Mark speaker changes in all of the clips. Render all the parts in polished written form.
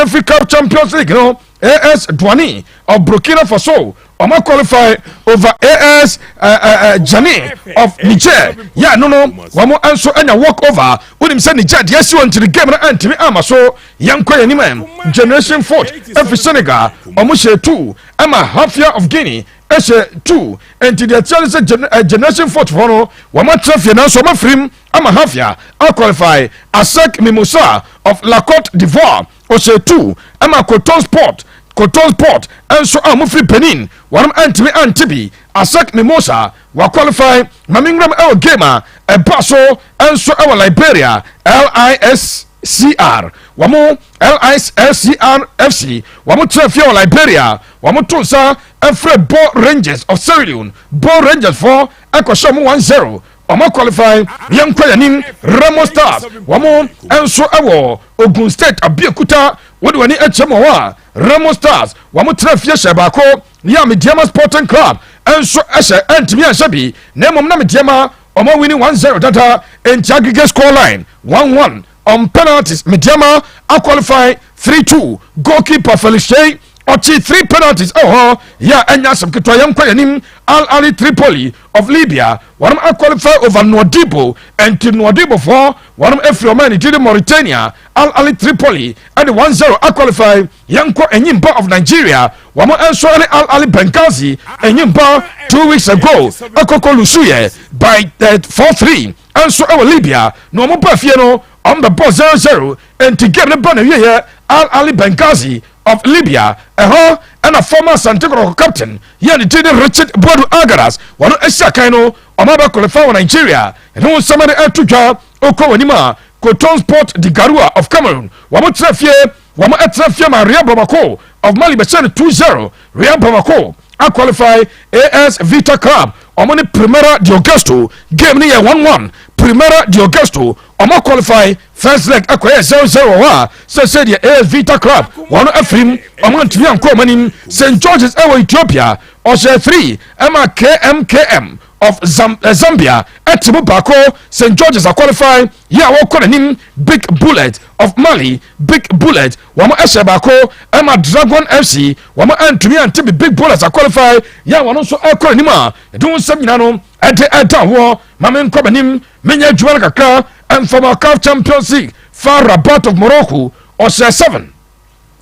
Speaker 1: Africa Cup Champions League no AS Douane of Burkina Faso Oma qualify over AS Jani of Niger. Yeah, no. Wamo answer and walk over. Udim send Niger. Yes, you want to the game and to me. I'm so young Koya Niman. Generation 4. Every Senegal. Omushe 2. I'm a half year of Guinea. Eshe 2. And to the challenge Generation 4 for no. Wama traffic now. So my frame. I'm a half year. I'll qualify. Asek Mimosa of La Côte d'Ivoire. Oshe 2. I'm a Coton Sport. And so I'm free penin. One antibi. Asak Mimosa. Wa qualify. Mamingram our gamer. A Basso. And so our Liberia. LISCR. Wamo LISCR FC. Wamo Trafio Liberia. Wamo Tunsa. And Fred Ball Rangers of Sierra Leone. Ball Rangers for Ekoshamu 1-0. Wamo qualify. Young Kwayanin. Ramos Stars. Wamo. And so our Ogun State. Abiyakuta. What do I need? HMOA. Ramos Stars, Wamutra Fiesha Bako, Yami Diama Sporting Club, and so Asha and Timia Shabi, Nemo Namitiama, Omo winning 1-0 data, and Jagiga score line 1-1 on penalties. Midiama, I qualify 3-2, goalkeeper Felice, Ochi 3 penalties. Oh, yeah, and Yasam Kitoyam Kwayanim, Al Ali Tripoli of Libya, one I qualify over Nwadibo, and to Nwadibo for one Efromani to the Mauritania, Al Ali Tripoli, and the 1-0 I qualify Yanko and Yimba of Nigeria, one more answer Al Ali Benghazi, and Yimba 2 weeks ago, Akoko Lusuye by 4-3, and so our Libya, no more Buffalo on the ball 0-0, and to get the banner here, Al Ali Benghazi of Libya, and a former Santiago captain, Yanni Richard Bodu Agaras, one of Esakaino, Omaba qualify Nigeria, and who somebody at Tuja, Okowanima, Coton Sport de Garua of Cameroon, Wamutrafie, Wamatrafia Maria Bamako of Mali Bachel 2-0, Real Bamako, I qualify AS Vita Club, Omani Primera de Augusto, game near 1-1, Primera de Augusto, Oma qualify first leg acquire 0-0 said the AS Vita Club, one of him, Oman Tian Komanin, St. George's Ewa Ethiopia, Osha 3, Emma KMKM of Zambia, Etimu Bako, St. George's are qualified, Yawo Konanim, Big Bullet of Mali, Big Bullet, Wama Eshabako, Emma Dragon FC, Wama Antumi and Tibi Big Bullets are qualified, Yawan also Ekonima, Dun Seminano, Ete War, Mamen Kobanim, Menya Juanaka, and from our CAF Champions League, Far Rabat of Morocco, Osha 7.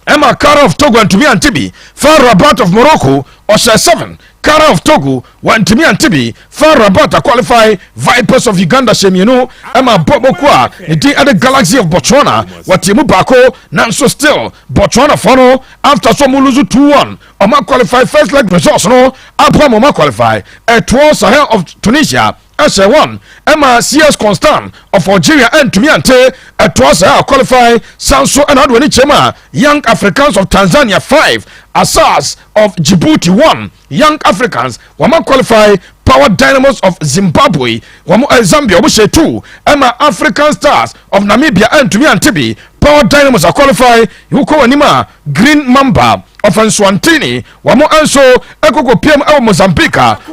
Speaker 1: Emma Kara of Togo and Tumi and Tibi, Far Rabat of Morocco, Osha 7. Kara of Togo, one Timi and Tibi, Far Rabat qualify Vipers of Uganda, Shemino, Emma Bobokwa, the other Galaxy of Botswana, Watimu Bako, Nanso still, Botswana Fono, after Somuluzu 2-1, Oma qualify first leg results, no, Apam Oma qualify, Etoile Sahel of Tunisia, Asha 1, Emma CS Constant of Algeria and Tumiante, Etoile Sahel qualify, Sanso and Adwani Chema, Young Africans of Tanzania 5, Asas of Djibouti 1, Young Africans, Wama qualify, Power Dynamos of Zimbabwe, Zambia, Obushe 2, Emma African Stars of Namibia and Tumi and Tibi, Power Dynamos are qualified, Yuko Wanima, Green Mamba of Answantini, Wamo Anso, Ekoko PM of Mozambique,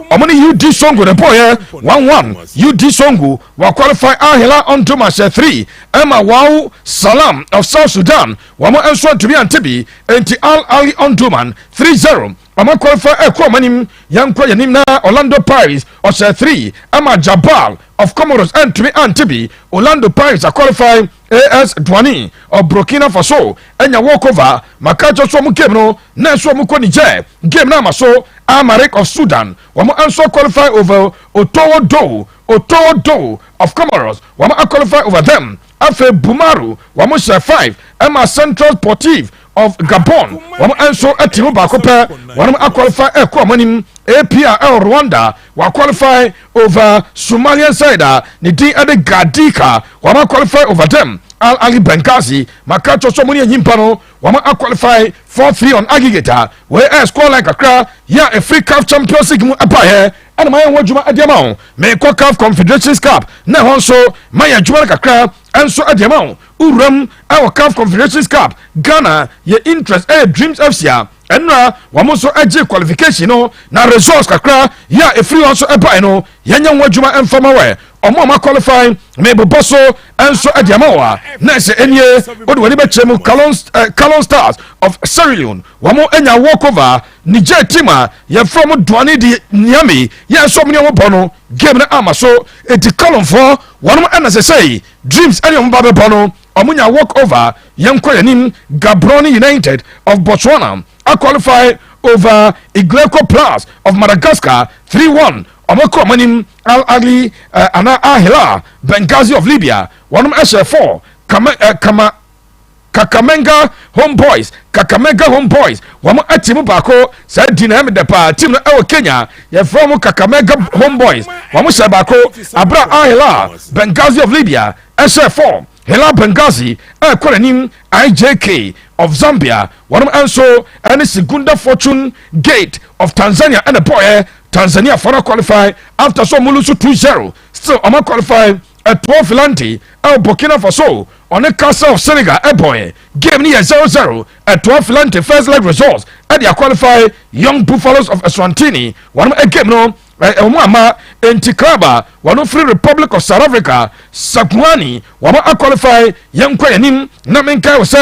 Speaker 1: Omani UD Songo, the boy, 1-1, UD Songo, will qualify Ahila on Tomasha 3, Emma Wau Salam of South Sudan, Wamo Anso Tumi and Tibi, and Al Ali on Duman, 3-0. Ama qualify Akoma Young Koyanimna Orlando Paris Osha 3 Ama Jabal of Comoros and Tumi Antibi Orlando Paris are qualifying AS Douane of Burkina Faso Enya walkover Makacho Somu Kemno Nanso Muko Niger Game Namaso Amarek of Sudan Wamo also qualify over Otowo Do of Comoros Wamo qualify over them Afe Bumaru Wamo Sha 5 Emma Central Sportive of Gabon, one answer at Timu Bakope, one qualify Ekomanim, APRL Rwanda, one qualify over Somalian side, Nidi Ade Gadika, one qualify over them, Al Ali Benghazi, Makacho Somoni and Yimpano, one qualify 4-3 on aggregator, where score like a crowd, yeah, a free CAF Champions League Apahe, and my own Juma Adiamon, may CAF Confederations Cup, now also Maya Juma like a crowd, and so Adiamon. Uram, our CAF Confederations Cup, Ghana, your interest, Dreams FC, ɛnna wɔn nso agye qualification no na results kakra yɛ efiri wɔn nso ɛbae no yɛnyɛ wɔn adwuma ɛnfama wɛ ɔmo a ma qualify mebobɔ so ɛnso ɛde ama wɔ a na ɛsɛ ɛnie wode wɔde bɛkyerɛ mu Calon Stars of Sierra Leone wɔn anya walkover Niger team a yɛfrɛ mo Duane di Niamey yɛn nso ɔmo ne ɔmo bɔ no game no ama so eti Calonfoɔ wɔn ɛna sɛsɛyi Dreams ɛne ɔmo ba bɛbɔ no ɔmo nya walkover yɛn kɔ yɛnim Gaborone United of Botswana a qualify over Igleco Plus of Madagascar 3-1 Omoko Manim Al Ahly Ana Ahila Benghazi of Libya one ɛhyɛ 4 Kakamega Homeboys wɔn atimu baako saa di na ɛmɛ dɛpaa team no ɛwɔ Kenya yɛfrɛ mo Kakamega Homeboys wɔn hyɛ baako Abra Ahila Benghazi of Libya ɛhyɛ 4 Hilal Benghazi ɛkɔ n'anim IJK of Zambia wɔn nso ɛne Segunda Fortune Gate of Tanzania ɛna bɔɔɛ Tanzania for qualify after so mulusu 2-0 still ɔma qualify at 12 Filanti Burkina Faso on the Castle of Senegal boy game near 0-0 at 12 Filanti first leg results at the qualify Young Buffaloes of Eswatini one game no Omama Ntikraba one Free Republic of South Africa Sakuani one qualify Young Kwayanim Namenka was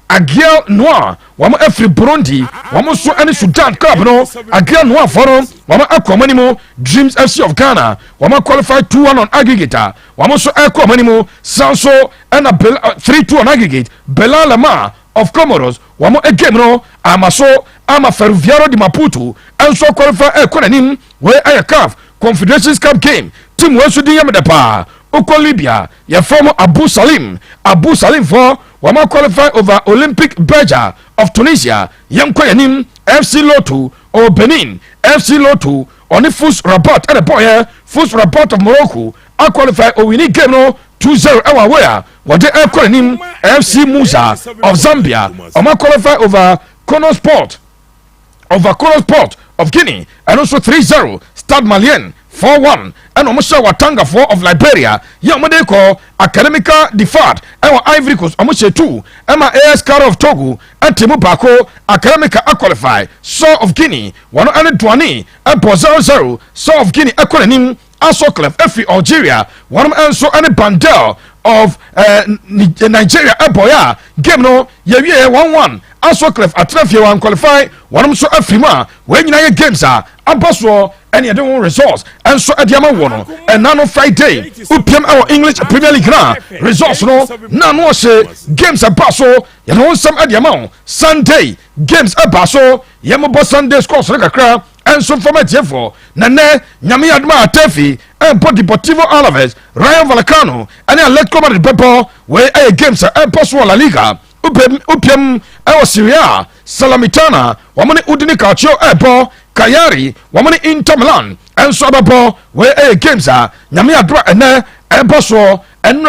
Speaker 1: Agia Noir one Free Burundi one so any Sudan club no Agia Noir forum one Akomanimo Dreams FC of Ghana one qualify 2-1 on aggregator one so Akomanimo Sanso and a 3-2 on aggregate Bela Lama of Comoros one game no Amaso Ama Ferroviario di Maputo and so qualify Ekonanim where I CAF Confederations Cup game team West Yamada Uko Libya ya former Abu Salim for wama qualify over Olympic Berger of Tunisia Yamkoyanim FC Lotu or Benin FC Lotu on the Fus Rabat and a boy Fus Rabat of Morocco I qualify or we need game no 2-0 our where what the Ekoyanim FC Musa of Zambia wama qualify over Kono Sport of Guinea and also 3-0 Stade Malien 4-1 and Omusha Watanga 4 of Liberia Yamade ko Academica Defat and Ivory Coast Omusha 2 Emma AS Karo of Togo and Timu Bako Academica qualify Saw of Guinea 120 and 0-0 Saw of Guinea Econim Asoclef Efi Algeria one so and Bandel of Nigeria Eboya game no ye 1-1 Asoclef Atrefia one qualify one so Afrima when you games are Abaso and you don't results and so at Yamawono and nano Friday Upiam our English Premier League results no nano say games are baso you know some at Yamon Sunday games are baso Yamabo Sunday scores like and some format for Nane Nyami Adma Tefi and Port Deportivo Alaves Ryan Vallecano and Atletico de Pepe where a games are possible La Liga Upiam our Syria Salamitana Wamani Udini Calcio Airport Kayari wamani Inter Milan and Sababo where a games are Nyami Adra and Bosso and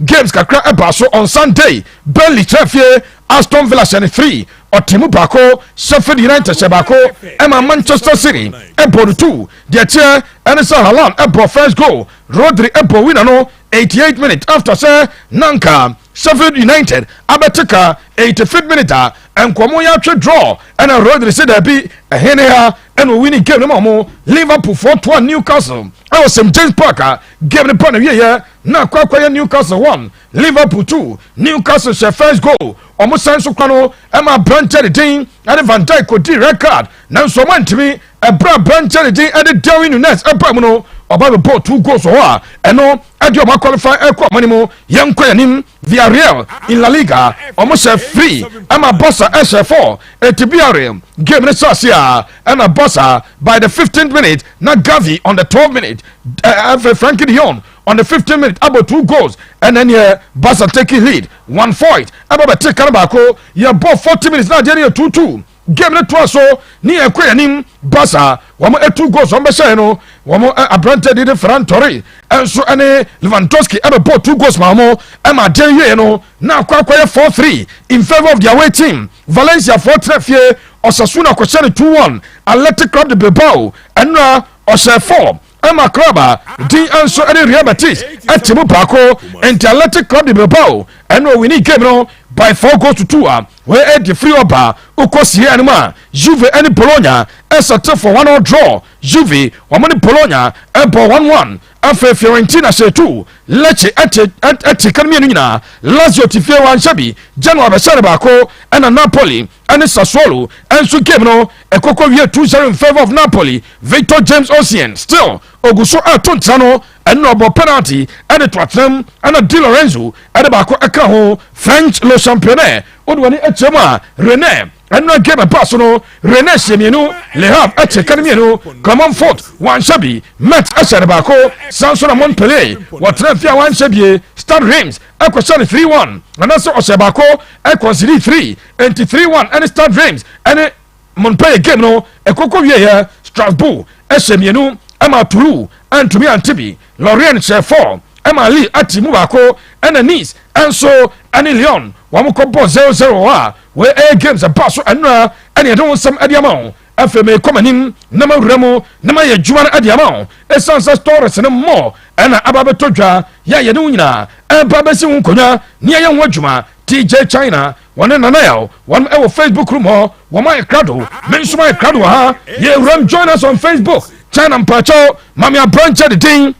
Speaker 1: games kakra Ebaso on Sunday Burnley Trefie Aston Villa 3 or Timu Bako Sheffield United Sebako Emma Manchester City Ebo 2 their chair and Sahalan Ebo first goal Rodri Ebo winner no 88 minutes after say Nanka Sheffield United Abetika 85th minute and Kwamoya draw and a Rodri said there be a Henea and we winning game no Liverpool 4-1 Newcastle I was St James Parker game the point of year now Kwakwa Newcastle 1 Liverpool 2 Newcastle share first goal almost Sanso Kwano Emma Brancher Dean and Van Dijk could red card now so one to me a Brancher Dean and the Darwin Nunes a Pamuno about the ball 2 goals or and no Adio qualify aircraft manimo young Kwanim Villarreal in La Liga almost free Emma Bossa SF4 at Tibiarium game the Sasia Emma Bossa by the 15th minute not Gavi on the 12th minute Frankie Dion on the 15th minute about 2 goals and then Bossa taking lead 1-4 about take Karabako you ball 40 minutes now there 2-2 game the twice so near Kwanim Bossa one 2 goals on Bessano one Abrante did Ferran Torres and so any Lewandowski ever bought 2 goals mamo Emma Deyo no now Kwakwa 4-3 in favor of their away team Valencia 4-3 Osasuna Kwachani 2-1 Athletic Club de Bilbao and Osha 4 Emma Kraba D and so any Real Betis at Timu Bako and the Athletic Club de Bilbao and we need game no by 4-2 where the free oba ukosi anima Juve and Bologna as a tough for 1-1 draw. Juve wamani Bologna and 1-1 after Fiorentina say 2 Lecce at Camino Lazio tifia wan shabi Genoa besare bako and a Napoli and Sassuolo and so game no a Coco 2-0 in favor of Napoli. Victor James Osimhen still Oguso Atuntano and no penalty and a Tottenham and a Di Lorenzo and a Bako Akaho French Le Championnat Odwani Echema René and no game a personal René Semino Le Havre at Camino Clermont Foot one shabi Met Asharabako Sanson Montpellier what Trafia one shabi Stade Reims Equation 3-1 and also Oshabako Equation 3 and 3-1 and Stade Reims and Montpellier game no a Coco here Strasbourg Semino Emma Toulouse and to me and Tibi Lorient share 4 Emma Lee Atimu Bako and a Nice and so and Lyon Wamuko 0-0 where a games a pass and I don't some Adiamon FMA coming in Nama Remo Nama Juan Adiamon a Sansa Torres and more and Ababatoja Yayaduna and Babasi Unkona near Young Wajuma TJ China one and an one our Facebook room or one my crowd mention my crowd yeah join us on Facebook China Mpacho Mamia Branch the thing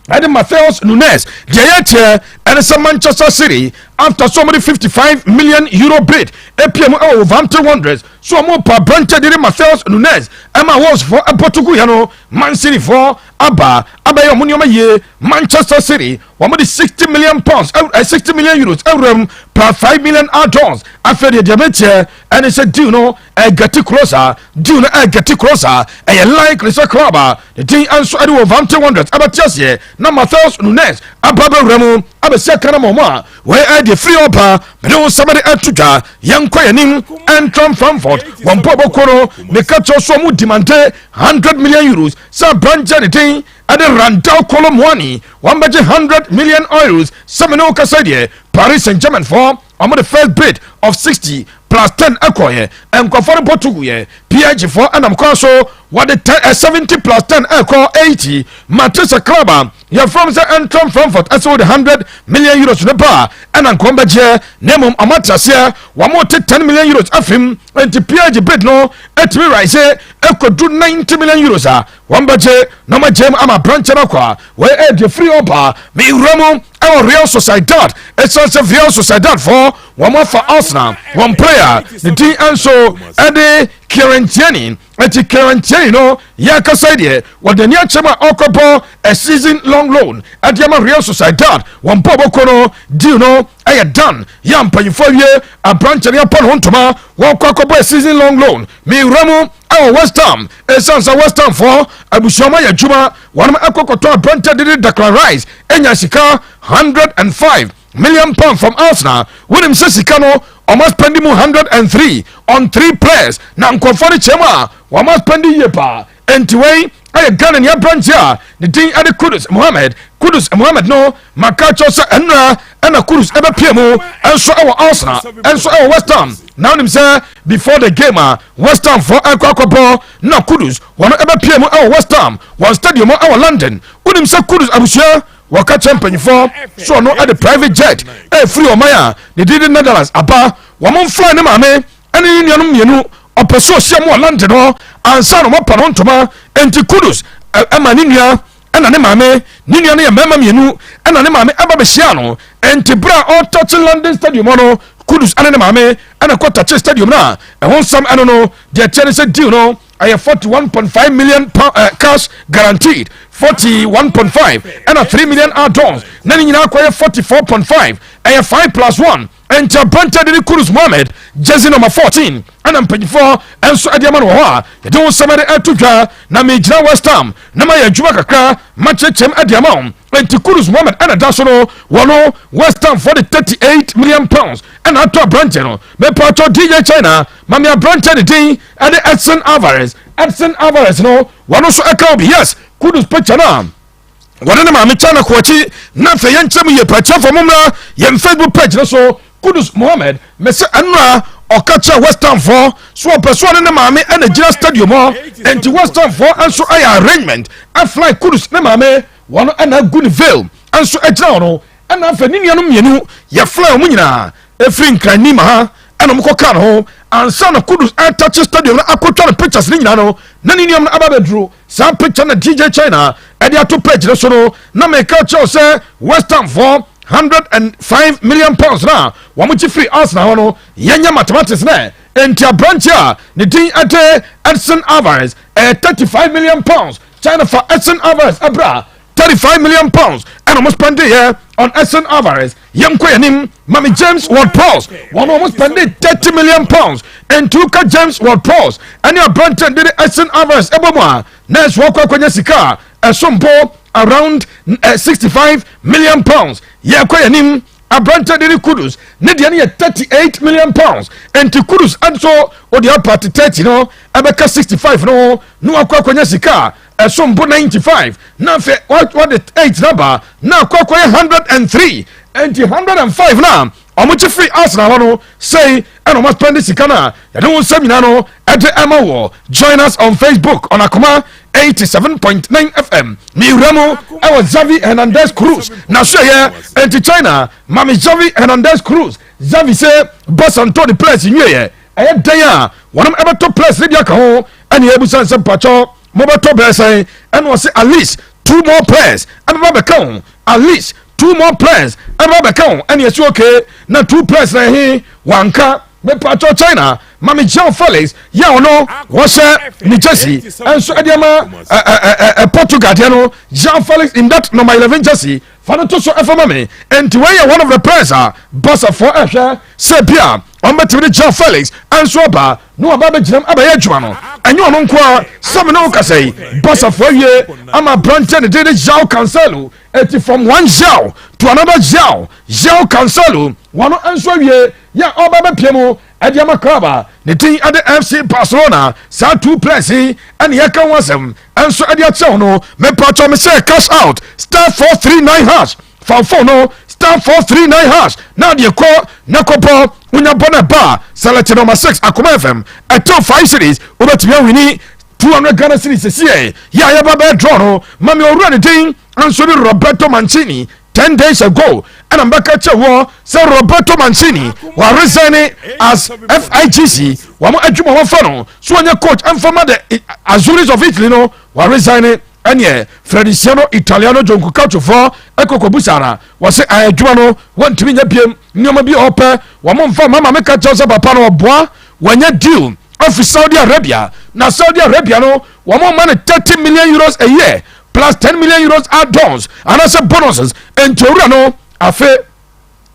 Speaker 1: and Matheus Nunes Jayate and some Manchester City after so many 55 million euro bid APM Wolverhampton Wanderers so more per branch did Matheus Nunes Emma was for a Portuguano Man City for Abba Abayomunoma ye Manchester City 60 million pounds 60 million euros plus 5 million add-ons after the Demeter and it's a do get closer get closer and like Lisa Club the thing answer Wolverhampton Wanderers Abatias na Matheus Nunes Ababa Remo Abasakana Moma where I the free upper but there was somebody at Tuta young Koyanim and Trump Frankfurt one Bobo Koro Mekacho Somu demanded 100 million euros so branch anything and the Randall Colomwani 100 million euros Semino Casadie Paris Saint-Germain for the first bid of 60 plus 10 Equoye and Kofari Portuguese PG for and I'm so what the 70 plus 10 Equo 80 Matissa Club you're from the Antrim Frankfurt as well the 100 million euros to the bar and I'm come back here Nemum Amatrasia one more 10 million euros of him and the PG bid no at me rise Echo do 90 million euros one budget no my gem I'm a branch where the free opa me Remo our Real Sociedad it's also Real Sociedad for one more for Arsenal one player the team and so Eddie Kerentiani at the Kerentiani no Yaka Side what the near Chama Okopo a season long loan at Yama Real Sociedad one Bobo Kono do you know I had done Yam pay for you a branch of Yapon Hontoma one Kokopo a season long loan me Remo our West Ham a sons of West Ham for Abushama Yajuma one of Akokoto branch did it declarize and Yasika 105 million pounds from Arsenal William Sessikano almost spending 103 on 3 players now Nkofori Chema almost spending yepa and to way I got in your branch here the thing at the Kudus Mohammed no Makacho and a Kudus ever PMO and so our Arsenal and so our West Ham now them say before the game West Ham for Akoko no Kudus one ever PMO our West Ham one stadium our London Udim say Kudus Abushia waka champion for so no at the private jet free Omaya they did in Netherlands aba wamon fly ne mame ene yinyanum yenu opeso hia mo London no ansa no mapa no ntoma enti Kudus amaninua ena ne mame ninua ne mema mienu ena ne mame aba be hia no enti bra all touch London stadium no Kudus ene ne mame ena ko touch stadium na e won some I don't know their chance deal no I have 41.5 million cash guaranteed 41.5 and a 3 million add-ons nani nyina akwa 44.5 I have 5 plus 1 and Jabanta de Kudus Mohammed jersey number 14 and I'm paying for and so Adiaman wa you don't somebody atuja na me jina West Ham na ma yadwuma kakra match chem Adiamon and Kudus Mohammed and Dasono wano West Ham for the 38 million pounds and ato branch no me pato DJ China mamia branch the thing and the Edson Alvarez no wano so account yes Kudus picture na wadana ma me chana kwachi na fe yanchem ye pacha for mumra ye Facebook page no so Kudus Mohammed me se anra okacha West Ham for so person ne maame and a stadium and to West Ham for and so I arrangement I fly Kudus ne maame one and a good veil and so a no and afa ninua no mienu ye fly mu nyina efiri nkranima ha ɛna mo kɔka no ansa na Kudus touch stadium na akɔtwa no pictures ni nyina no na ni niam na aba bedru sa picture na DJ China ɛde ato page no so no na me ka kyerɛ sɛ West Ham for 105 million pounds na wɔn chi free Arsenal no yɛnyɛ mathematics na enti abrantia ne din ate Edson Alvarez 35 million pounds China for Edson Alvarez abra 35 million pounds and almost spend it here on Edson Alvarez. Young Quayanim, Mammy James Ward-Prowse, one almost spend 30 million pounds and Tuka James Ward-Prowse. And your Brenton did Edson Alvarez Eboma. Next Walker Quanyasika, a Sompo around 65 million pounds. Yeah, Quayanim. Abranta de Kudus, Nidiani at 38 million pounds, and to Kudus and so or the upper to 30, no, Abeka 65, no Aquaconyasika, a Sombo 95, now what the 8 number, now Quacoya 103, and 105 now. How much free Arsenal no say and almost spend this Sikana. You don't seminano at the Emma War. Join us on Facebook on Akoma 87.9 FM. Me Ramo, I was Xavi Hernandez Cruz. Now show here and to China, Mami Xavi Hernandez Cruz. Xavi say boss on to the place in here. I had Daya. One of ever top place Libya Kaho and the Ebusan some Pacho, Mobato Bessay, and was at least 2 more players. And Babacon at least 2 more players and Robert Count and yes okay na 2 players na he wanka me pacho China Mami Jean Felix ya no was New Jersey and so adiama Portugal no Jean Felix in that number 11 jersey fanato so efamame and to where one of the players boss for Sepia on between Jean Felix and so ba no aba jam aba ya adwuma no enyo no nko some no ka say boss for ye ama Brandon did João Cancelo it from one João to another João Cancelo one answer ye ya oba be piemu adiama kraba ne tin ade FC Barcelona sa 2 players and ye kan wasem and so adia che no me pacho me say cash out star 439 hash for no star 439 hash now the call nakopo unya bona ba select number 6 Akoma FM at 5 series obetumi wini 200 Ghana cedis see ya baba draw no mami owura ne tin anso ni Roberto Mancini 10 days ago and I'm back at your Sir Roberto Mancini was resigning as FIGC wamo adwuma ho fa so anya coach and former the Azuris of Italy no was resigning and yeah Frediciano Italiano Jonku Calcio for Ekoko Busara was say adwuma no want to be nya biem nyoma bi ope wamo mfa mama make Joseph papa no boa wanya deal of Saudi Arabia na Saudi Arabia no wamo man 30 million euros a year plus 10 million euros add-ons and as bonuses and Torah no afe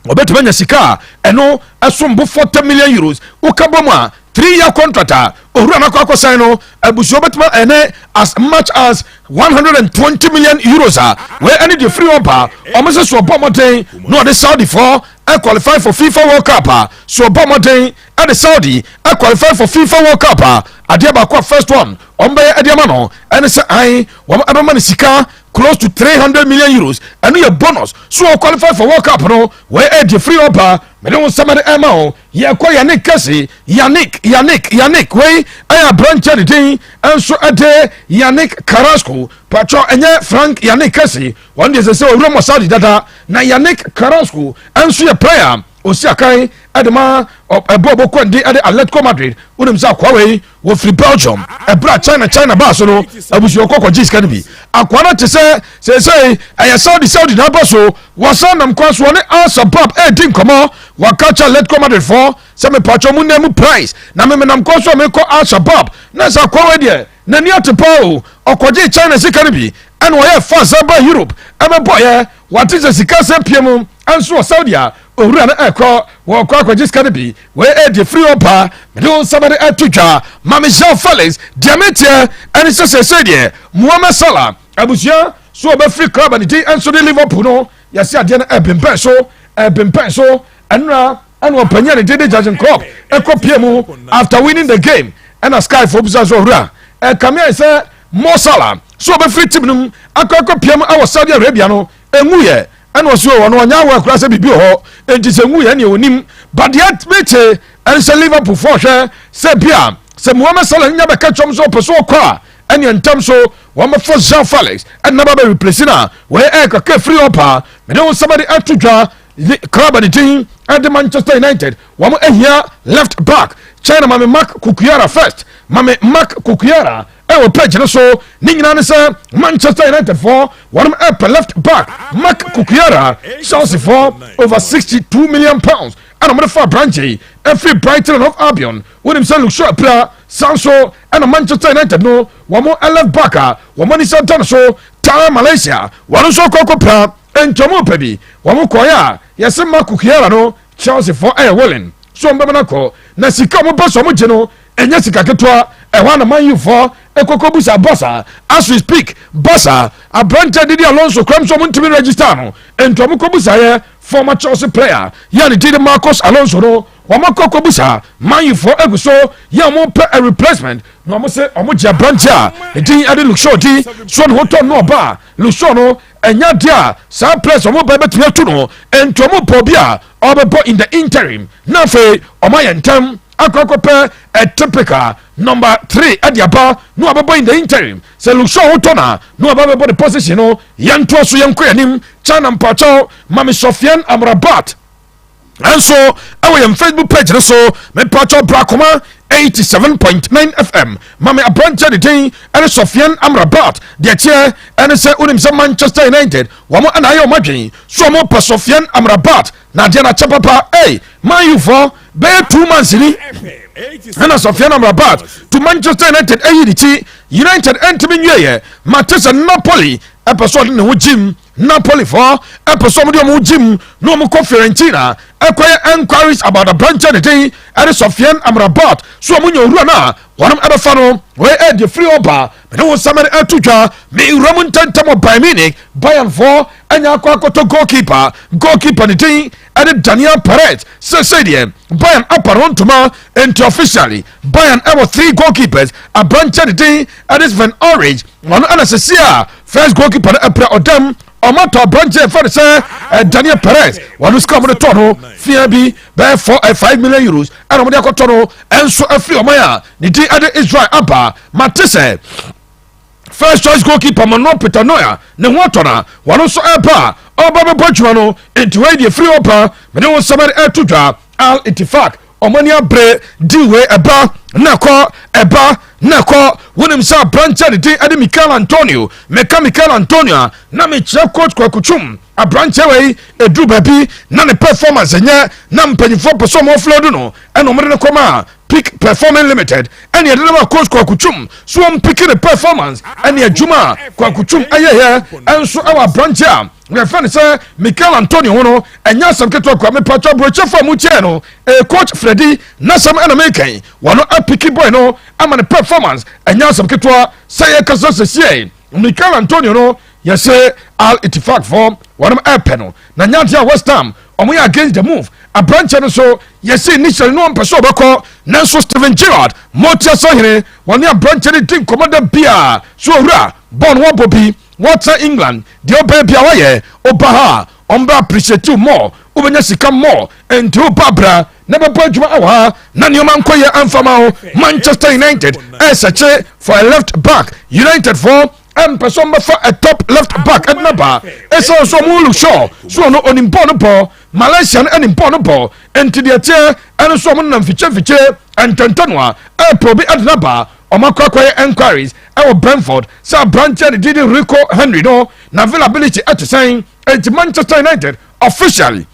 Speaker 1: obetumanya sika eno asombo 40 million euros ukaboma 3-year contract owura na kwakọ sign no abusu obetuma ene as much as 120 million euros where any the free offer omo so bomoden no the Saudi for qualify for FIFA World Cup so bomoden at the Saudi qualify for FIFA World Cup adiaba kwa first one ombe adiama no ene say ai wo abama sika close to 300 million euros and your bonus so qualify for World Cup no where the free offer me don't somebody ema ye kwa Yannick Kessy Yannick way I branch the thing and so ade Yannick Carrasco patro enye Frank Yannick Kessy one day say Roma Saudi data na Yannick Carrasco and so a player Osiakai Adama Bobo Kwende at Atletico Madrid unim sa kwawe wo free Belgium bra China ba so no abusu okoko jis kan bi akwana te say aya Saudi na ba so wasanam kwaso ne Al-Shabaab din komo wakacha Atletico Madrid for se me pacho mu nemu price na me nam kwaso me ko Al-Shabaab na sa kwawe de na ni atepo okoje China sikan bi and wo ye fa ba Europe ebe boy what is the sika se piemu anso Saudi owura na ekọ wo kwa jiska ne bi we the free offer me don somebody atutwa Mami Jean Felix diameter and say there Mohamed Salah abusia so be free club and the anso de Liverpool no yesi ade na ebempen so enra and opanya ne de judging club ekọ piemu after winning the game and a sky for busa so owura come here say Mo Salah so be free team num akọ piemu our Saudi Arabia no enwuye and was so no nya wa kura se bibi ho enti se nwu ye ne onim but yet meche and se Liverpool for hwe se bia se Mohamed Salah nya be ka chom so peso kwa and entam so one for Jean Felix and never be replace na we ka free up me don somebody atudwa club and the team at the Manchester United. Wamo here left back. China mame Mark Kukuyara first. Mame Mark Kukuyara. Ewo pledge no so. Ningina say Manchester United for one left back. Mark Kukuyara. Chelsea for over 62 million pounds. And I'm going to for Branche. Every Brighton of Albion. When him say look short player. Sancho and Manchester United no. Wamo left backer. Wamo ni sa done so. Tara Malaysia. Wano so koko plan. And Jomo Pepe. Wamo koya. Yes, Mark Kukuyara no. Chelsea for willing. So mbɛmɛnako na sika mo bɔ sɔmo gye no ɛnyɛ sika ketewa ɛhɔ anama yi fɔ ekoko busa bɔsa as we speak bɔsa aberante didi alonso kram so mo ntumi register no ntɔmo ko busa yɛ former Chelsea player yanni didi Marcos Alonso no wɔn kɔkɔ busa man yi fɔ egu so yɛ wɔn pɛ a replacement na wɔn sɛ wɔn gye aberante a edin adi lukshaw di so ne ho tɔ no ɔba lukshaw no ɛnya di a saa players wɔn bɛ bɛtumi atu no ntɔmo pɔ bi a ɔbɛbɔ in the interim na afei ɔmo ayɛ ntɛm akɔkɔpɛ a typical number 3 ɛde aba na ɔbɛbɔ in the interim sɛ lukshaw ho tɔ na ɔbɛbɔ the position no yɛn to so yɛn kɔ yɛn nim China mpakyɛw mami Sofiane Amrabat ɛnso ɛwɔ yɛn Facebook page no so mpakyɛw Akoma 87.9 FM mami aberante de din ɛne Sofiane Amrabat deɛ kyɛ ɛne sɛ unim sɛ Manchester United wɔn ɛna ayɛ wɔn adwene so wɔn pɛ Sofiane Amrabat na deɛ na kyɛ papa man you for bɛyɛ 2 months ni ɛna Sofiane Amrabat to Manchester United ɛyi ne ti United ɛntumi nwieyɛ Manchester Napoli ɛpɛ so ɔde ne ho gyim Napoli for episode of ɔmo gym no ɔmo kɔ Fiorentina ɛkɔyɛ enquiries about the branch of the day ɛde Sofiane Amrabat so ɔmo nya owura na wɔnom ɛbɛfa no wɔyɛ ɛde free ɔba mene wo samɛde ɛto dwa me ewura mu ntɛntɛm wɔ Bayern Munich Bayern for ɛnya akɔ akɔtɔ goalkeeper ne din ɛde Daniel Perez sɛ deɛ Bayern apare ho ntoma nti officially Bayern ɛwɔ 3 goalkeepers aberante ne din ɛde Sven Ulreich wɔno ɛna sɛsi a first goalkeeper no ɛprɛ ɔdam ɔmatɔ branch ɛfɛ sɛ Daniel Perez wɔno sika ɔmo de tɔ no fia bi bɛyɛ 5 million euros ɛna ɔmo de akɔtɔ no ɛnso afiri ɔmo a ne din ɛde Israel aba mate sɛ first choice goalkeeper Manuel Peter Neuer ne ho atɔ na wɔno nso ɛba ɔba bɛbɔ adwuma no nti wɔyi deɛ firi ɔba mene wo nsɛm de ɛto dwa Al Ittifaq ɔmo ani abere di wei ɛba na ɛkɔ wonim sɛ aberante de din ɛde Michael Antonio a na mekyerɛ coach Kwakutwum aberante wei ɛduru baabi na ne performance ɛnyɛ na mpanyinfoɔ pɛ sɛ ɔmo offload no ɛna ɔmo de ne kɔma a Peak Performing Limited ɛne yɛde ne ma coach Kwakutwum so wɔn piki ne performance ɛne adwuma a Kwakutwum ɛyɛ yɛ ɛnso ɛwɔ aberante a yɛfɛ ne sɛ Michael Antonio ho no ɛnyɛ asɛm ketewa kwa mepatwa burokyɛfo a mu kyɛɛ no coach Freddy nasɛm ɛna mekan wɔno apiki boy no ama ne performance ɛnyɛ asɛm ketewa sɛ yɛkasa sɛsie Michael Antonio no yɛsɛ Al Ittifaq for wɔnom ɛpɛ no na nyantea West Ham ɔmo yɛ against the move aberante no so yɛsɛ initially no ɔmpɛ sɛ ɔbɛkɔ nanso Steven Gerrard motia sahene wɔne aberante no di nkɔmmɔ da bia so owura bɔɔl no wɔbɔ bi wɔta England deɛ ɔbɛn bia wɔyɛ ɔba ha ɔmbɛ appreciate more wobɛnya sika more nti woba bra na bɛbɔ adwuma ɛwɔ ha na nneɔma nkɔyɛ amfama ho Manchester United ɛsɛkye for a left back United for ɛmpɛ sɛ ɔmbɛfa a top left back ɛdena ba ɛsɛ so ɔmo Lukshaw so ɔno onimpɔ no bɔ Malaysia no ɛnimpɔ no bɔ nti deɛ teɛ ɛno so ɔmo nam fikyɛ ɛntɛntɛ no a ɛpɛ obi ɛdena ba ɔmo akɔkɔyɛ enquiries ɛwɔ Brentford sɛ aberante ne didi Rico Henry no na availability ɛte sɛn nti Manchester United officially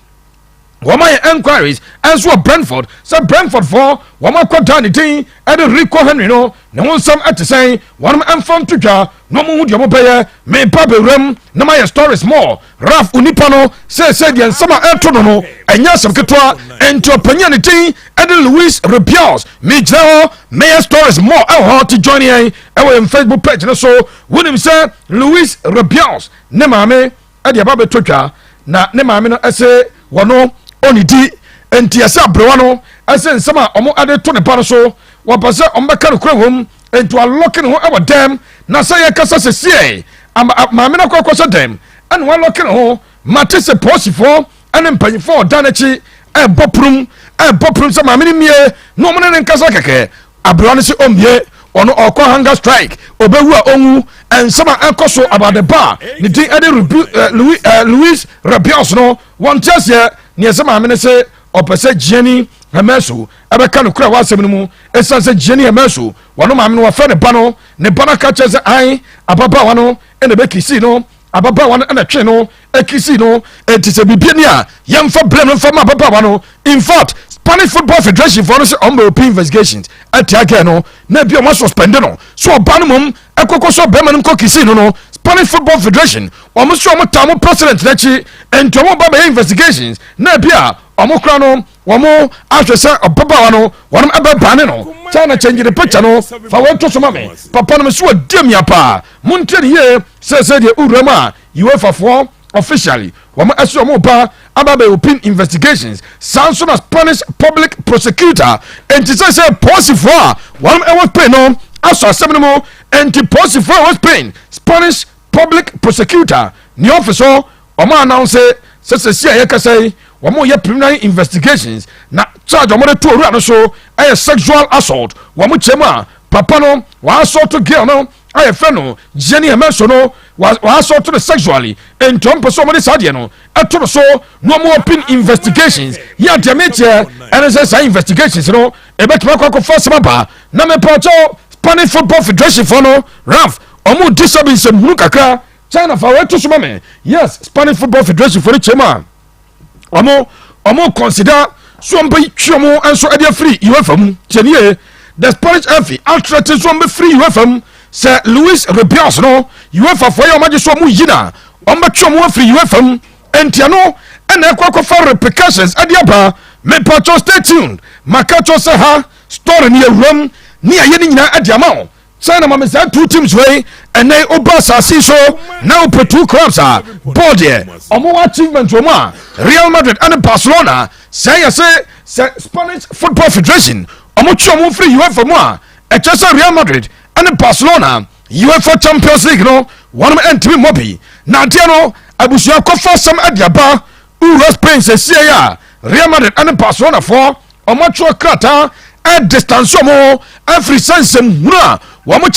Speaker 1: wɔn ayɛ enquiries ɛnso wɔ Brentford sɛ Brentford for wɔn akɔda ne din ɛde Rico Henry no ne ho nsɛm ɛte sɛn wɔn mfa nto dwa na wɔn ho deɛ wɔn bɛyɛ mepa bewuram na ma yɛ stories more Raf onipa no sɛ deɛ nsɛm a ɛto no ɛnyɛ asɛm ketewa nti ɔpanyin ne din ɛde Luis Rubiales megyina hɔ mɛyɛ stories more ɛwɔ hɔ te join yɛn ɛwɔ yɛn Facebook page no so wonim sɛ Luis Rubiales ne maame ɛde aba bɛto dwa na ne maame no ɛsɛ wɔno onidi enti yɛsɛ abrewa no ɛsɛ nsɛm a ɔmo ade to ne ba no so wɔpɛ sɛ ɔmo bɛka no kora wom enti walɔke ne ho ɛwɔ dɛm na sɛ yɛkasa sɛsie maame no kɔkɔ sɛ dɛm ɛne walɔke ne ho mate sɛ pɔsifoɔ ɛne mpanyinfoɔ ɔda n'akyi ɛbɔ purum sɛ maame no mie na ɔmo ne ne nkasa kɛkɛ abrewa no sɛ ɔmie ɔno ɔkɔ hunger strike obɛwu a ɔnwu nsɛm a ɛkɔ so about the bar ne din ɛde Luis Rubiales no wɔn te aseɛ ne yɛsɛ maame no sɛ opese Jenny Hemesu ebeka no kura wasem no mu esanse Jenny Hemesu wono maame no wafa ne ba no ka cheze ai ababa wano ene be kisi no ababa wano ene twe no ekisi no etise bibie ni a yemfa blame no fa ma ababa wano. In fact, Spanish Football Federation for us on open investigations at again no na bi o ma suspend no so oban mum ekokoso be manum ko kisi no Spanish Football Federation o mo so mo tamo president na chi ento mo ba investigations na bi a o mo kra no wo mo ahwese obaba wa no wonum aba bane no China change the picture no fa we to so ma me papa no so dem ya pa muntre ye se de urama UEFA for officially wama aso mo ba ababe open investigations sanso na Spanish public prosecutor and to say possible one was pay no aso asem no and to possible was paying Spanish public prosecutor ni officer o ma announce say ya kasai wama ye preliminary investigations na charge o mo to ru so a sexual assault wama chema papa no wa assault girl no I friend no Jenny Hemesu no was assault to the sexually and Tom Pesomani Sadia no at so no more open investigations ya diameter and as investigations no e bet ma first maba na me pacho Spanish Football Federation for no Ralph omo disobedience mu kakra China for we to so me yes Spanish Football Federation for the chema omo consider so mbe twomo anso e free UEFA mu chenie the Spanish FA outright so mbe free UEFA mu se Luis Rubios no UEFA for your majesty mu yina on betwe mu free UEFA entia no ena ekwa for repercussions adiaba me pacho stay tuned makacho se ha story ni ewram ni aye ni nyina adiama China ma me say two teams way ena obasa so now put two clubs are board here omo achievement omo Real Madrid and Barcelona say Spanish Football Federation omo twa mu free UEFA mu a e Real Madrid and Barcelona UEFA Champions League no one entimi mobi na dia no abusia kofa sam adiaba Uro Spain se ya Real Madrid and Barcelona for omacho krata a distance mo every sense mura wo mo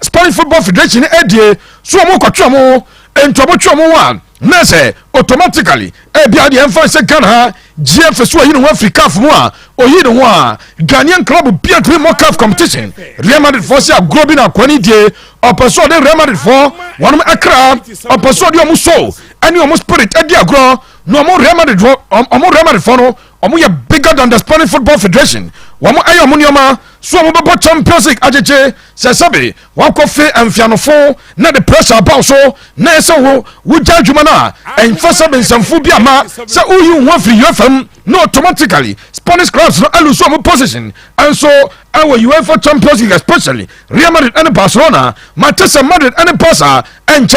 Speaker 1: Spanish Football Federation edie so mo kwatwa mo entobotwa mo one na say automatically e bia de emfa se Ghana GF so yi no Africa fu mo a oyi no a Ghanaian club bia to more CAF competition Real Madrid for say agro na kwani die opeso de Real Madrid for one akra opeso de omo so ani omo spirit e di agro no omo Real Madrid for no omo ye bigger than the Spanish Football Federation omo ayo mo nioma so omo bebo Champions League ajeje se sabe wa ko fe amfianofo na the pressure about so na se wo jadwuma na enfasa bensamfu bia ma se uyi wo free UEFA no automatically Spanish clubs no lose some position and so our UEFA Champions League especially Real Madrid and Barcelona Manchester Madrid and Barca and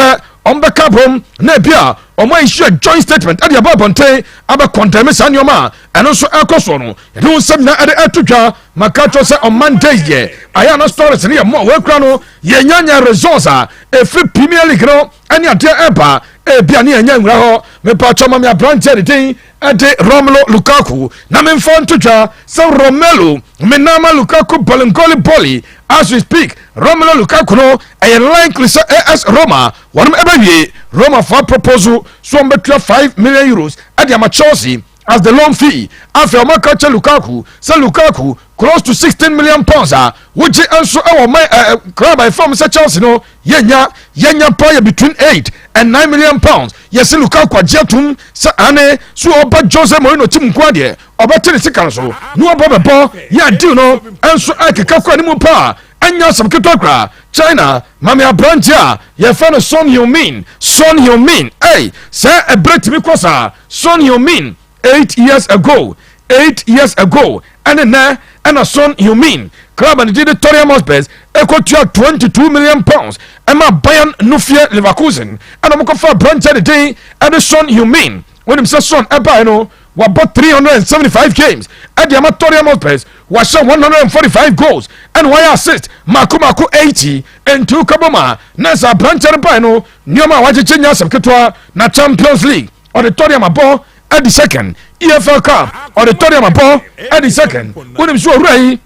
Speaker 1: on the carbon na bia omo issue joint statement at the abonte aba condemn sanyoma and also ekoso no e don sem na ade atudwa makacho se on Monday ye aya no stories ne mo we kra no ye nyanya results a e free Premier League no ani ade eba e bia ne nya nwura ho me pa choma me abranche de tin ade Romelu Lukaku na me mfon tudwa se Romelu me nama Lukaku boli as we speak Romelu Lukaku no e likely say AS Roma one ebawie Roma for proposal so betua 5 million euros at the Chelsea as the loan fee after Makacha Lukaku say Lukaku close to 16 million pounds which also our club by from Chelsea no yenya player between 8 and 9 million pounds yes Lukaku ajetum say ane so oba Jose Mourinho tim kwade oba tiri sika so no oba bebo ya deal no enso akeka kwa ni mu pa anya some kitokra China mami abrantia ye fa no Son Heung-min hey say a break me kosa Son Heung-min 8 years ago and a Son Heung-min club and did Tottenham Hotspur equal to 22 million pounds and my Bayern Nufia Leverkusen and I'm going for branch the day and the Son Heung-min when him say son eba no wa bought 375 games at the Tottenham Hotspur was 145 goals and why assist Makumaku 80 and 2 kaboma nasa branch the no nyoma waje nya seketwa na Champions League or the Tottenham abo at the second EFL Cup or the Tottenham abo at the second when him so rai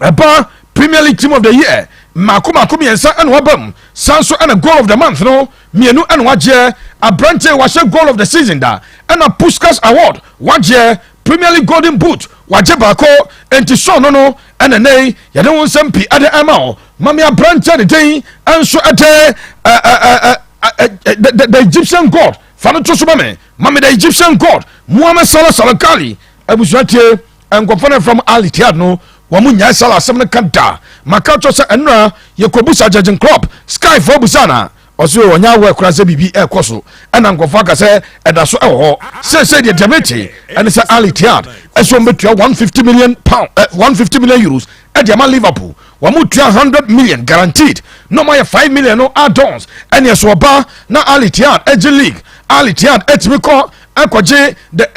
Speaker 1: aba Premier League Team of the Year Makumaku miensa and wabam Sanso and a goal of the month no mienu and waje a branch was a goal of the season da and a Puskas award waje Premier League golden boot wagye baako enti so no ɛna nei yɛde wo nsɛm pi ade ama wo mame abrante de den ɛnso ɛte the Egyptian god fa no to so ba me mame the Egyptian god Mohamed Salah Salakali abusuatie nkɔfo no from Al Ittihad no wɔn mu nyaa Salah asɛm no ka da maka to sɛ ɛnora yɛkɔbusa Jurgen Klopp Sky fo busa na ɔso wɔnya wɔ akora sɛ bibi ɛkɔ so ɛna nkɔfo aka sɛ ɛda so ɛwɔ hɔ sɛ deɛ dɛmɛkye ɛne sɛ Al Ittihad ɛso mbɛtua 150 million pound 150 million euros ɛde ama Liverpool wɔn mu tua 100 million guaranteed no more 5 million no add-ons ɛne ɛso ɔba na Al Ittihad ɛgye league Al Ittihad ɛtumi kɔ ɛkɔgye the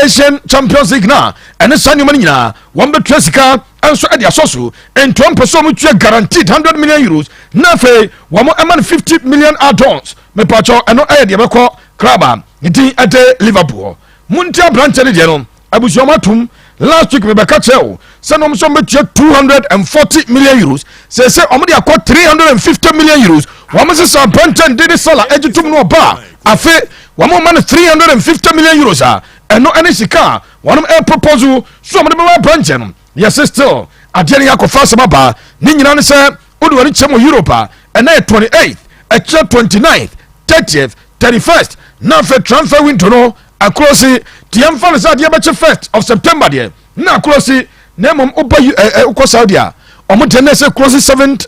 Speaker 1: Asian Champions League na ɛne saa nneɛma no nyinaa wɔn bɛtua sika ɛnso ɛde asɔ so ntoɔ mpɛ sɛ wɔn tua guaranteed 100 million euros na afei wɔn ɛma no 50 million add-ons mepatwɔ ɛno ɛyɛ deɛ bɛkɔ club a ne din ɛde Liverpool munti aberante ne deɛ no abusuama tum last week mebɛka kyerɛ wo sɛ nom so mbɛtua 240 million euros sɛ ɔmo de akɔ 350 million euros wɔn sesa aberante de Salah ɛgye tum no ɔba afei wɔn ma no 350 million euros a ɛno ɛne sika a wɔn propose so ɔmo de bɛma aberante no yɛsɛ still adeɛ no yɛakɔfa asɛm aba ne nyina ne sɛ wode wɔne kyɛm wɔ Europe a ɛna yɛ 28th ɛkyerɛ 29th 30th 31st na afei transfer window no akoro si tiɛmfa no sɛ adeɛ bɛkye 1st of September deɛ na akoro si na mmom woba wokɔ Saudi a ɔmo deɛ na ɛsɛ koro si 7th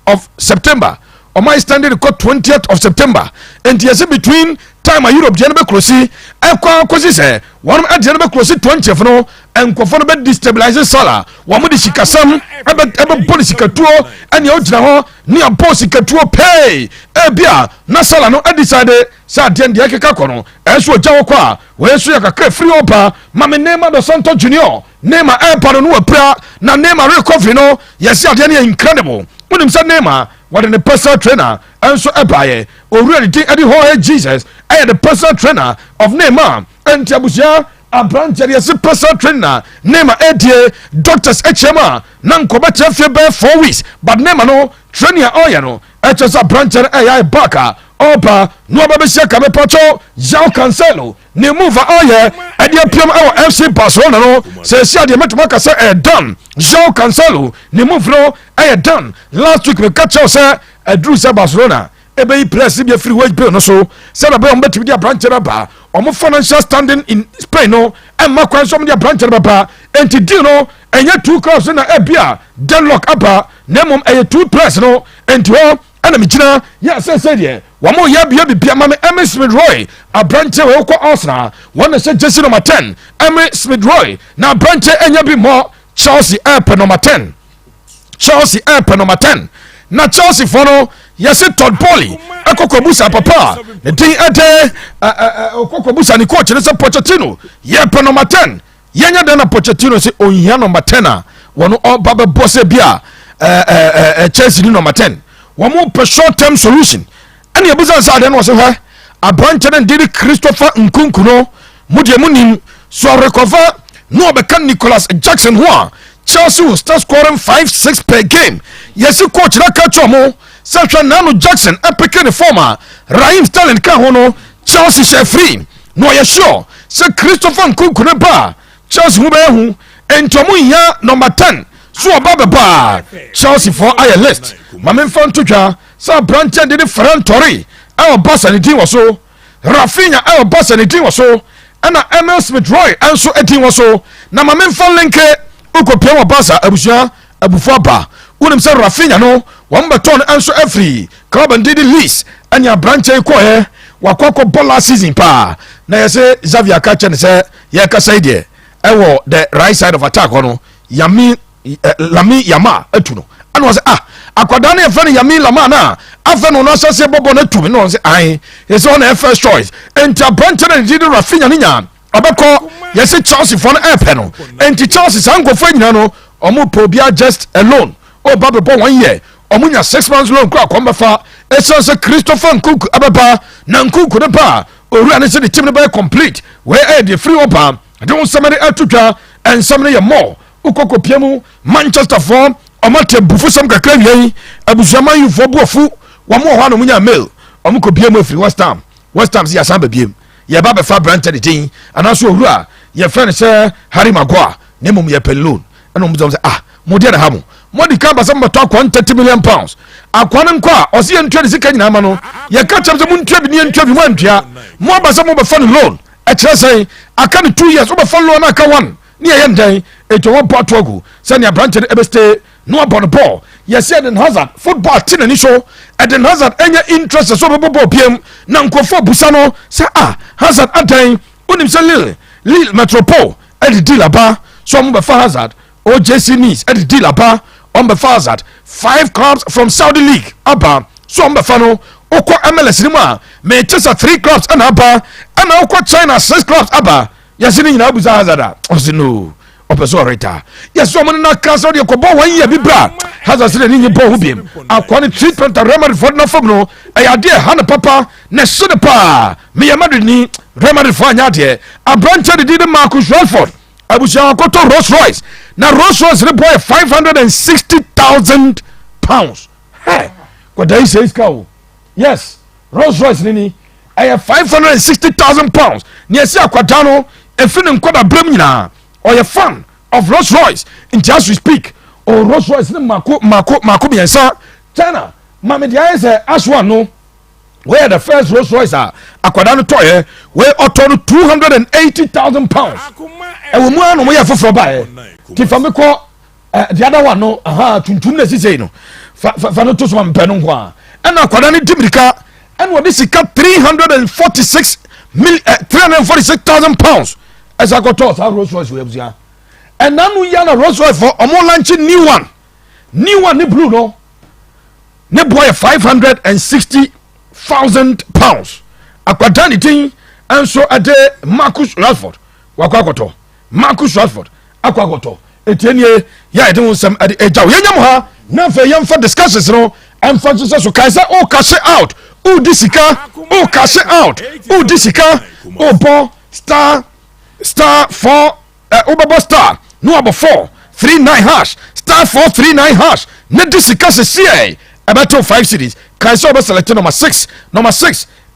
Speaker 1: of September ɔmo ayɛ standard kɔ 20th of September enti yɛsɛ between time a Europe deɛ no bɛkoro si ɛkɔ akɔsi sɛ wɔnom adeɛ no bɛkoro si 20th no nkɔfo no bɛ destabilize Salah wɔn de sikasam ɛbɛbɔ ne sikatuo ɛnea ogyina hɔ ne abɔ sikatuo pɛɛ ebia na Salah no ɛdecide sɛ adeɛ deɛ ɛkeka kɔ no ɛnso ogya wɔ kɔ a wɔyɛ so yɛ kakra firi hɔ pa mame Neymar dos Santos Junior Neymar ɛɛpa no no wapira na Neymar recovery no yɛsi adeɛ no yɛ incredible wonim sɛ Neymar wɔde ne personal trainer ɛnso ɛbaayɛ owura ne din ɛde hɔ yɛ Jesus ɛyɛ the personal trainer of Neymar ɛnti abusua abrante de yɛsi personal trainer Neymar ɛdie doctors ɛkyɛm na nkɔbɛkyɛ fie bɛɛ 4 weeks but Neymar no training a ɔyɛ no ɛkyɛ sɛ abrante no ɛyɛ back a ɔba na ɔbɛbɛhyia kamepɔtɔ João Cancelo ne move a ɔyɛ ɛde apiam ɛwɔ FC Barcelona no sɛsi adeɛ mɛtuma ka sɛ ɛyɛ done João Cancelo ne move no ɛyɛ done last week meka kyɛw sɛ ɛduru sɛ Barcelona ɛbɛyi press bi afiri wage bill no so sɛ na bɛyɛ ɔmbɛtumi de abrante no ba ɔmo financial standing in Spain no ɛmma kwan so ɔmo de abrante no bɛba enti deal no ɛnyɛ 2 clubs na ɛbia deadlock aba na mmom ɛyɛ 2 press no enti hɔ ɛna megyina yɛ sɛ deɛ wɔmo yɛ bia bibia ma me Emil Smith Roy abrante wɔ kɔ Arsenal wɔn na sɛ jersey number 10 Emil Smith Roy na abrante ɛnya bi mmɔ Chelsea ɛpɛ number 10 Chelsea ɛpɛ number 10 na Chelsea fɔ no yɛsi Todd Boehly ɛkɔkɔbusa papa ne din ɛde ɔkɔkɔbusa ne coach ne sɛ Pochettino yɛpɛ number 10 yɛnya dɛ na Pochettino sɛ ɔhia number 10 a wɔn ɔba bɛbɔ sɛ bia Chelsea ni number 10 wɔn mo pɛ short term solution ɛna yɛbusa sɛ adeɛ no wɔsɛ hɛ abrante ne de Christopher Nkunku no mo deɛ mo nim so ɔrekɔfa na ɔbɛka Nicholas Jackson ho a Chelsea will start scoring 5-6 per game yɛsi coach na ka kyerɛ mo sɛ hwɛ Nano Jackson ɛpeke ne form a Raheem Sterling ka ho no Chelsea hyɛ free na ɔyɛ sure sɛ Christopher Nkunku ne ba Chelsea ho bɛyɛ hu enti ɔmo nya number 10 so ɔba bɛba Chelsea for ayɛ list ma memfa ntotwa sɛ abrante de Ferran Torres ɛwɔ Barca ne din wɔ so Rafinha ɛwɔ Barca ne din wɔ so ɛna Emil Smith Roy ɛnso ɛdin wɔ so na ma memfa lenke ukɔpia wɔ Barca abusua abufo aba wonim sɛ Rafinha no wɔn bɛtɔ no ɛnso afiri club and didi list ɛne abrante kɔɛ wakɔkɔ bɔ last season pa na yɛsɛ Xavier ka kyɛ ne sɛ yɛkasa yi deɛ ɛwɔ the right side of attack hɔ no Lami Yama atu no ɛna wɔ sɛ akwadaa no yɛfɛ no Yami Lama na afɛ no no ahyɛseɛ bɔbɔ no atu mi na wɔn sɛ ahe yɛsɛ ɔna first choice enti abrante no didi Rafinha no nya ɔbɛkɔ yɛsɛ Chelsea fɔ no ɛpɛ no enti Chelsea saa nkɔfoɔ nyinaa no ɔmo pɛ obiara just alone ɔba bɛbɔ 1 year ɔmo nya 6 months loan kora kɔn bɛfa ɛsiane sɛ Christopher Nkunku abɛba na Nkunku ne ba owura ne sɛ ne team no bɛyɛ complete wei ɛyɛ deɛ firi hɔ pa de wo nsɛm de atotwa ɛnsɛm no yɛ mmɔ wokɔkɔ pia mu Manchester fɔ ɔmo te bufu sɛm kakra wiei abusuama yifoɔ buafu wɔn wɔ hɔ a na ɔmo nya mail ɔmo kɔ bia mu afiri West Ham sɛ yɛasan ba biem yɛba bɛfa abrante de din anaasɛ owura ye friend say Harry Maguire ne mum ye pe loan eno mum say mo de na ha mo di kan ba say mo to akwa 30 million pounds akwa ne nko a o se ye ntwa de sika nyina ma no ye ka cham say mo ntwa bi ne ntwa bi mo antwa mo ba say mo be fa loan e kire say aka ne 2 years o be fa loan aka 1 ne ye ndan e to one part ogu say ne branch e be stay no about the ball yes said in Hazard football tin ani so Eden Hazard enya interest so bebo piem na nkofo busa no say Hazard adan onim say Lille Metropole e deal aba so mo be fa Hazard OJC Nice e deal aba on be fa Hazard 5 clubs from Saudi League aba so mo be fa no okọ MLS ni mu a Manchester 3 clubs and aba and okọ China 6 clubs aba yes ni nyina busa Hazard o no opeso reta yes so na cancel de ko bo 1 year bi bra Hazard say ni bo hu biem akwa ni treatment Real Madrid for no fam no e ya de ha na papa na so de pa me ya Madrid ni Real Madrid for anya de abranche de de Marcus Rashford abusia ko to Rolls Royce na Rolls Royce re boy 560,000 pounds hey ko dai says ka yes Rolls Royce ni e 560,000 pounds ni esi akwada no e fi ne nkoda bram nyina or a fan of Rolls Royce in just we speak or Rolls Royce mako biensa China mama dia is aswa no where the first Rolls Royce akwada no toy where auto 280,000 pounds e wo mu anu mo ya foforo ba ti fa me ko the other one no tuntun na sise no fa no to so mpe no ho a na akwada ni dimirika and what this 346,000 pounds as I got told Rolls Royce we have and now we are Rolls Royce for launching new one ni blue no ne boy 560,000 pounds akwadani tin and so ade Marcus Rashford wakwakoto Marcus Rashford akwakoto etienie ya ede wonsam ade ejaw yenyam ha na fa yem for discussions no and for so kaisa o cash out o disika o cash out o disika o bo star 4 Uber star no about 439 hash star 439 hash ne disika se see about 5 cities can so be select number 6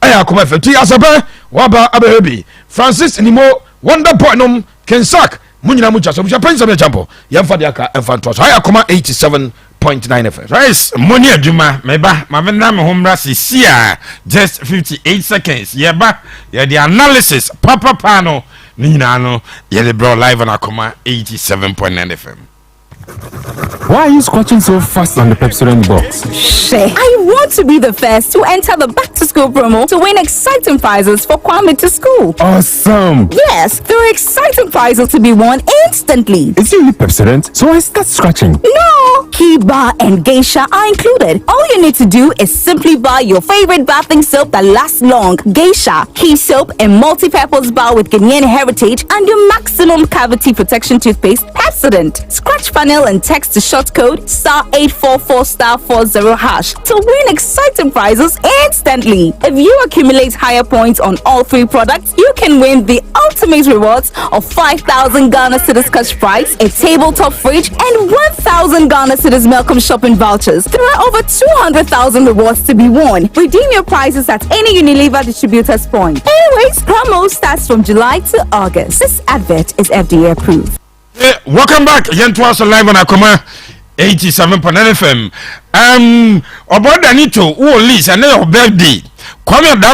Speaker 1: Akoma 50 asabe waba abehebi Francis Nimo Wonder Boy nom Kensak munyina mucha so bucha pensa be jambo yemfa de aka emfa to so Akoma 87.9 FM
Speaker 2: right money aduma meba mavenda me homra sia just 58 seconds yeba ya the analysis papa pano Nina no yele bro live on Akoma 87.9 FM.
Speaker 3: Why are you scratching so fast on the Pepsi box?
Speaker 4: I want to be the first to enter the back to school promo to win exciting prizes for Kwame to school.
Speaker 3: Awesome!
Speaker 4: Yes, there are exciting prizes to be won instantly.
Speaker 3: Is it really Pepsi? So I start scratching.
Speaker 4: No! Key Bar and Geisha are included. All you need to do is simply buy your favorite bathing soap that lasts long. Geisha, Key Soap, and multi-purpose bar with Ghanaian heritage and your maximum cavity protection toothpaste, Pepsodent. Scratch panel and text the short code star 844 star 40 hash to win exciting prizes instantly. If you accumulate higher points on all 3 products, you can win the ultimate rewards of 5,000 Ghana Cedis cash prize, a tabletop fridge, and 1,000 Ghana Cedis Malcolm shopping vouchers. There are over 200,000 rewards to be won. Redeem your prizes at any Unilever distributor's point. Anyways, promo starts from July to August. This advert is FDA approved.
Speaker 2: Welcome back again to us live on Akoma 87.9 FM. About Danito, who leads and your birthday. Come